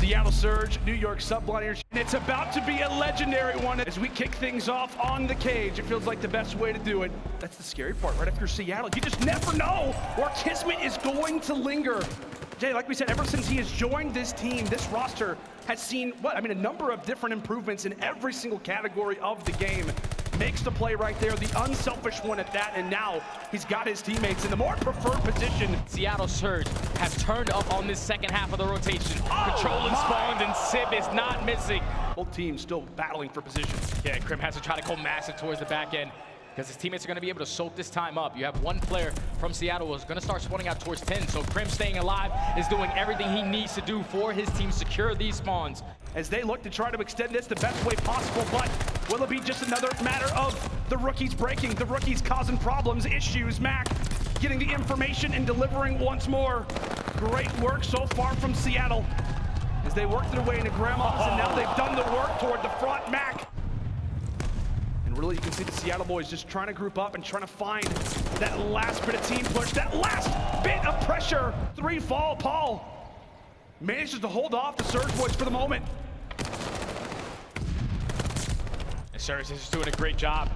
Seattle Surge, New York Subliners. And it's about to be a legendary one as we kick things off on the cage. It feels like the best way to do it. That's the scary part, right after Seattle. You just never know where Kismet is going to linger. Jay, like we said, ever since he has joined this team, this roster has seen, a number of different improvements in every single category of the game. Makes the play right there, the unselfish one at that, and now he's got his teammates in the more preferred position. Seattle Surge have turned up on this second half of the rotation. Controlling spawns, and Sib is not missing. Both teams still battling for position. Yeah, Krim has to try to go massive towards the back end, because his teammates are going to be able to soak this time up. You have one player from Seattle who's going to start spawning out towards 10, so Krim staying alive is doing everything he needs to do for his team secure these spawns. As they look to try to extend this the best way possible, but will it be just another matter of the rookies breaking, the rookies causing problems, issues? Mac getting the information and delivering once more. Great work so far from Seattle as they worked their way into Grandma's, and now they've done the work toward the front. Mac. And really, you can see the Seattle boys just trying to group up and trying to find that last bit of team push, that last bit of pressure. 3 fall. Paul manages to hold off the Surge boys for the moment. Surge is just doing a great job.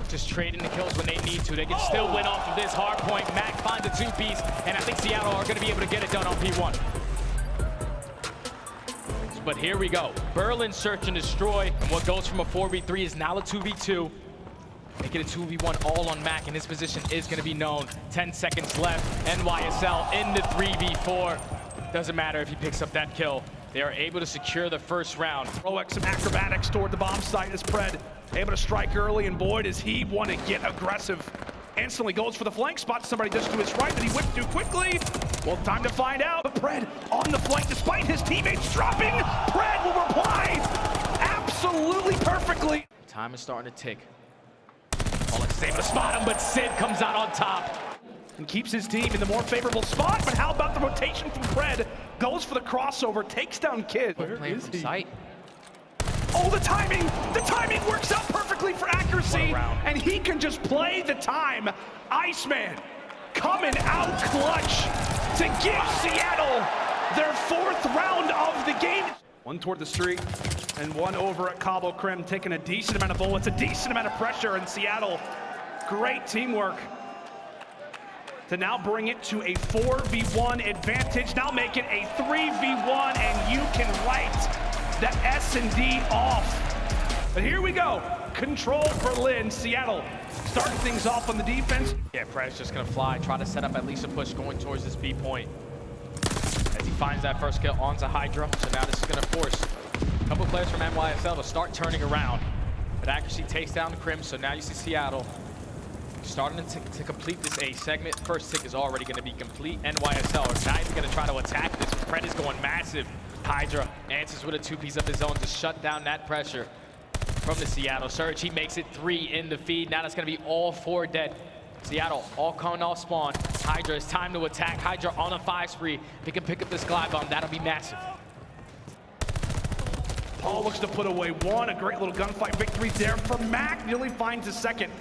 Just trading the kills when they need to. They can still win off of this Hardpoint. Mac finds a 2-piece, and I think Seattle are going to be able to get it done on P1. But here we go. Berlin search and destroy. And what goes from a 4v3 is now a 2v2. Make it a 2v1 all on Mac, and his position is going to be known. 10 seconds left. NYSL in the 3v4. Doesn't matter if he picks up that kill. They are able to secure the first round. Roex some acrobatics toward the bomb site as Pred able to strike early, and boy, does he want to get aggressive. Instantly goes for the flank spot. Somebody just to his right that he whipped too quickly. Well, time to find out. But Pred on the flank despite his teammates dropping. Pred will reply absolutely perfectly. Time is starting to tick. Alex able to spot him, but Sid comes out on top. And keeps his team in the more favorable spot, but how about the rotation from Pred? Goes for the crossover, takes down Kid. Where is he? Sight. Oh, the timing works out perfectly for accuracy, and he can just play the time. Iceman coming out clutch to give Seattle their 4th round of the game. One toward the street, and one over at Cabo Krim, taking a decent amount of bullets, a decent amount of pressure, and Seattle, great teamwork to now bring it to a 4v1 advantage. Now make it a 3v1, and you can write the S&D off. But here we go. Control Berlin. Seattle starting things off on the defense. Yeah, Pred's just going to fly, try to set up at least a push going towards this B point. As he finds that first kill onto Hydra, so now this is going to force a couple players from NYSL to start turning around. But accuracy takes down the Crim, so now you see Seattle starting to complete this A segment. First tick is already going to be complete. NYSL are not even going to try to attack this. Pred is going massive. Hydra answers with a 2-piece of his own to shut down that pressure from the Seattle Surge. He makes it 3 in the feed. Now that's going to be all 4 dead. Seattle all coming off spawn. Hydra, it's time to attack. Hydra on a 5 spree. If he can pick up this glide bomb, that'll be massive. Paul looks to put away one. A great little gunfight victory there for Mac. Nearly finds his second.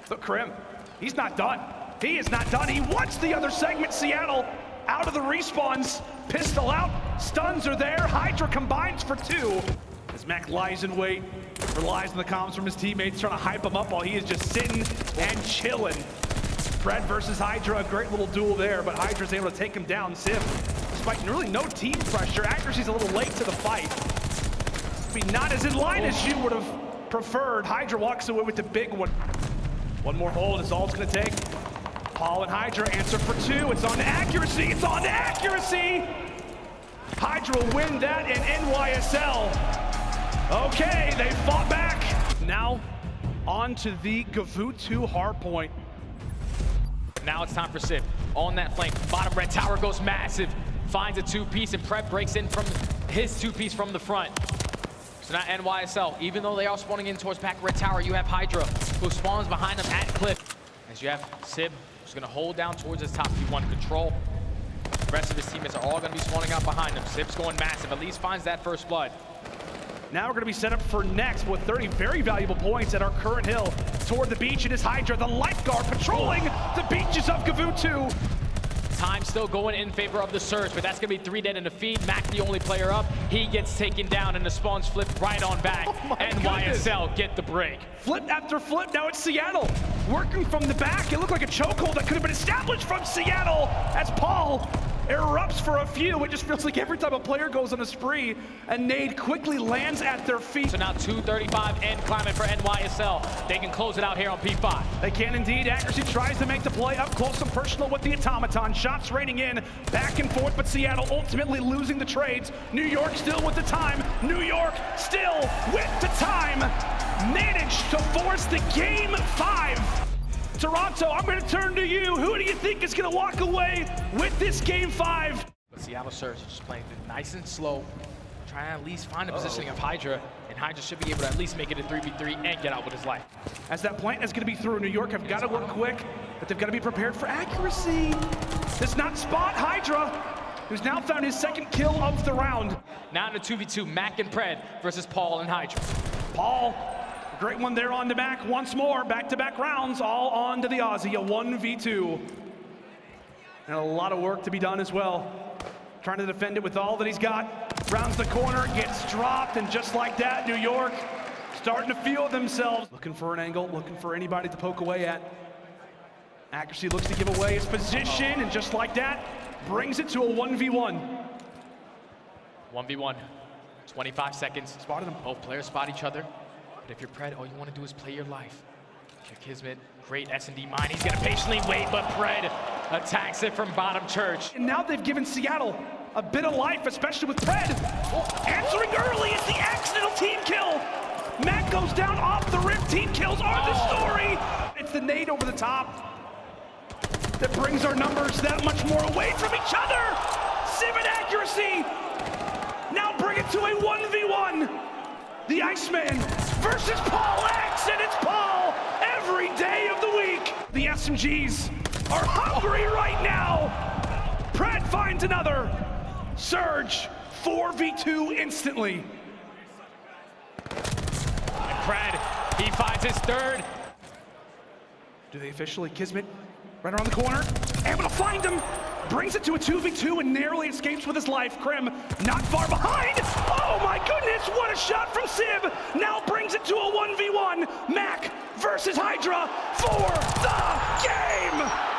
But Krim, he's not done. He is not done. He wants the other segment. Seattle out of the respawns. Pistol out. Stuns are there. Hydra combines for 2. As Mac lies in wait, relies on the comms from his teammates, trying to hype him up while he is just sitting and chilling. Pred versus Hydra, a great little duel there, but Hydra's able to take him down. Sim, despite really no team pressure, accuracy's a little late to the fight. Not as in line as you would have preferred. Hydra walks away with the big one. One more hold is all it's going to take. Paul and Hydra answer for 2. It's on to accuracy. It's on to accuracy. Hydra will win that in NYSL. Okay, they fought back. Now on to the Gavu2 Hardpoint. Now it's time for Sib. On that flank, bottom red tower goes massive. Finds a 2-piece, and Pred breaks in from his 2-piece from the front. So now NYSL, even though they are spawning in towards back red tower, you have Hydra, who spawns behind them at Cliff. As you have Sib, who's going to hold down towards his top P1 control. The rest of his teammates are all going to be spawning out behind him. Sib's going massive, at least finds that first blood. Now we're going to be set up for next with 30 very valuable points at our current hill. Toward the beach, it is Hydra, the lifeguard, patrolling the beaches of Gavu2. Time still going in favor of the Surge, but that's going to be 3 dead in the feed. Mac, the only player up. He gets taken down, and the spawns flip right on back. NYSL get the break. Flip after flip. Now it's Seattle working from the back. It looked like a chokehold that could have been established from Seattle as Paul erupts for a few. It just feels like every time a player goes on a spree, a nade quickly lands at their feet. So now 2:35 and climbing for NYSL. They can close it out here on P5. They can indeed. Accuracy tries to make the play up close and personal with the automaton. Shots raining in back and forth, but Seattle ultimately losing the trades. New York still with the time. New York still with the time. Managed to force the game 5. Toronto, I'm going to turn to you. Who do you think is going to walk away with this game 5? But Seattle Surge is just playing nice and slow, trying to at least find the positioning of Hydra, and Hydra should be able to at least make it a 3v3 and get out with his life. As that plant is going to be through, New York have got to work quick, but they've got to be prepared for accuracy. Does not spot Hydra, who's now found his 2nd kill of the round. Now in the 2v2, Mac and Pred versus Paul and Hydra. Paul, great one there on the Mac once more. Back-to-back rounds, all on to the Aussie, a 1v2. And a lot of work to be done as well. Trying to defend it with all that he's got. Rounds the corner, gets dropped, and just like that, New York starting to feel themselves. Looking for an angle, looking for anybody to poke away at. Accuracy looks to give away his position, and just like that, brings it to a 1v1. 1v1, 25 seconds. Spotted him. Both players spot each other. But if you're Pred, all you want to do is play your life. Kismet, great S&D mine. He's going to patiently wait, but Pred attacks it from bottom church. And now they've given Seattle a bit of life, especially with Pred. Answering early is the accidental team kill. Mac goes down off the rip. Team kills are the story. It's the nade over the top that brings our numbers that much more away from each other. Civ and accuracy. Now bring it to a 1v1. The Iceman versus Paul X, and it's Paul every day of the week. The SMGs are hungry right now. Pred finds another. Surge, 4v2 instantly. And Pred, he finds his 3rd. Do they officially? Kismet right around the corner, able to find him. Brings it to a 2v2 and narrowly escapes with his life. Krim not far behind. Oh my goodness, what a shot from Civ. Now brings it to a 1v1. Mac versus Hydra for the game.